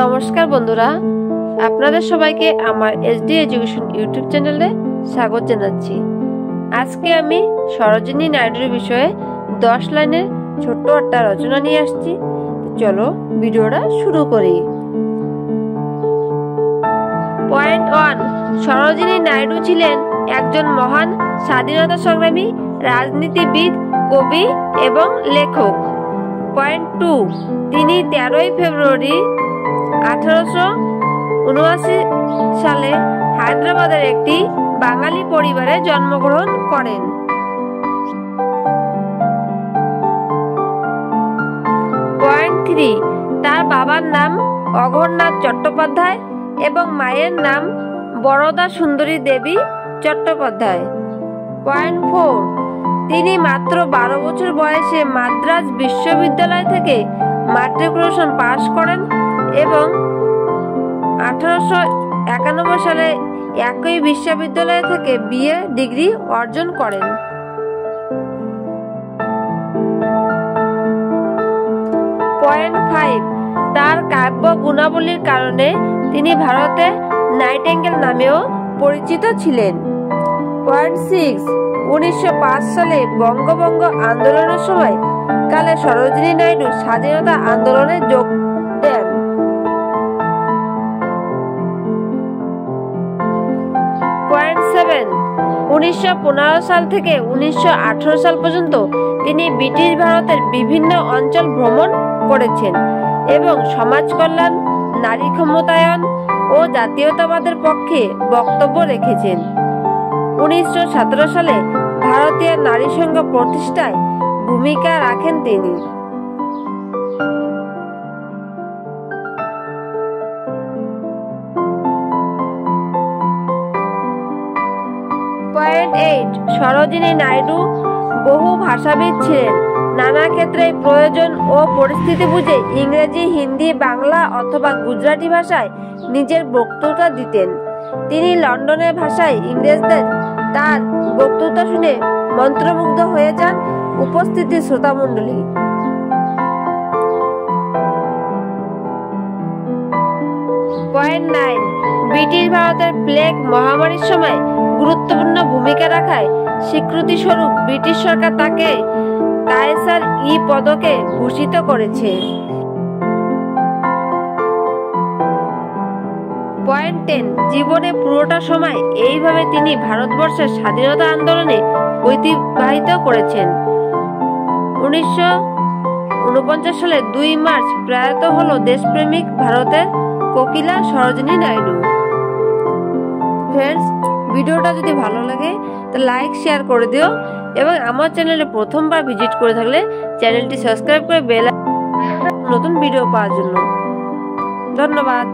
নমস্কার বন্ধুরা, আপনাদের সবাইকে আমার এসডি এডুকেশন ইউটিউব চ্যানেলে স্বাগত জানাচ্ছি। আজকে আমি সরোজিনী নাইডুর বিষয়ে 10 লাইনের ছোট্ট একটা রচনা নিয়ে আসছি। চলো ভিডিওটা শুরু করি। পয়েন্ট 1, সরোজিনী নাইডু ছিলেন একজন মহান স্বাধীনতা সংগ্রামী, রাজনীতিবিদ, কবি এবং লেখক। পয়েন্ট 2, তিনি 13 ফেব্রুয়ারি 1879 সালে হায়দ্রাবাদের একটি বাঙালি পরিবারে জন্মগ্রহণ করেন। পয়েন্ট 3, তার বাবার নাম অঘরনাথ চট্টোপাধ্যায় এবং মায়ের নাম বরদা সুন্দরী দেবী চট্টোপাধ্যায়। পয়েন্ট 4, তিনি মাত্র 12 বছর বয়সে মাদ্রাজ বিশ্ববিদ্যালয় থেকে ম্যাট্রিকুলেশন পাশ করেন এবং 1891 সালে একই বিশ্ববিদ্যালয় থেকে বিএ ডিগ্রি অর্জন করেন। পয়েন্ট 5, তার কাব্য গুণাবলীর কারণে তিনি ভারতে নাইটিঙ্গেল নামেও পরিচিত ছিলেন। পয়েন্ট 6, 1905 সালে বঙ্গভঙ্গ আন্দোলনের সময় কালে সরোজিনী নাইডু স্বাধীনতা আন্দোলনে যোগ দেন। পয়েন্ট 7, 1915 সাল থেকে 1918 সাল পর্যন্ত তিনি ব্রিটিশ ভারতের বিভিন্ন অঞ্চল ভ্রমণ করেছেন এবং সমাজ কল্যাণ, নারী ক্ষমতায়ন ও জাতীয়তাবাদের পক্ষে বক্তব্য রেখেছেন। 1917 সালে ভারতীয় নারী সংঘ প্রতিষ্ঠায় ভূমিকা রাখেন তিনি। পয়েন্ট 8, সরোজিনী নাইডু বহু ভাষাবিদ ছিলেন। নানা ক্ষেত্রে প্রয়োজন ও পরিস্থিতি বুঝে ইংরেজি, হিন্দি, বাংলা অথবা গুজরাটি ভাষায় নিজের বক্তৃতা দিতেন। তিনি লন্ডনের ভাষায় ইংরেজদের তার বক্তৃতা শুনে মন্ত্রমুগ্ধ হয়ে যান উপস্থিতি শ্রোতামণ্ডলী। পয়েন্ট 9, ব্রিটিশ ভারতের প্লেগ মহামারীর সময় গুরুত্বপূর্ণ ভূমিকা রাখায় স্বীকৃতি স্বরূপ ব্রিটিশ সরকার তাকে কায়সার পদকে ভূষিত করেছে। পয়েন্ট 10, জীবনে পুরোটা সময় এইভাবে তিনি ভারতবর্ষের স্বাধীনতা আন্দোলনে অতিবাহিত করেছেন। 1949 সালে 2 মার্চ প্রয়াত হলো দেশপ্রেমিক ভারতের কোকিলা সরোজিনী নাইডু। ফ্রেন্ডস, ভিডিওটা যদি ভালো লাগে তো লাইক শেয়ার করে দিও এবং আমার চ্যানেলে প্রথমবার ভিজিট করে থাকলে চ্যানেলটি সাবস্ক্রাইব করে বেল নতুন ভিডিও পাওয়ার জন্য। ধন্যবাদ।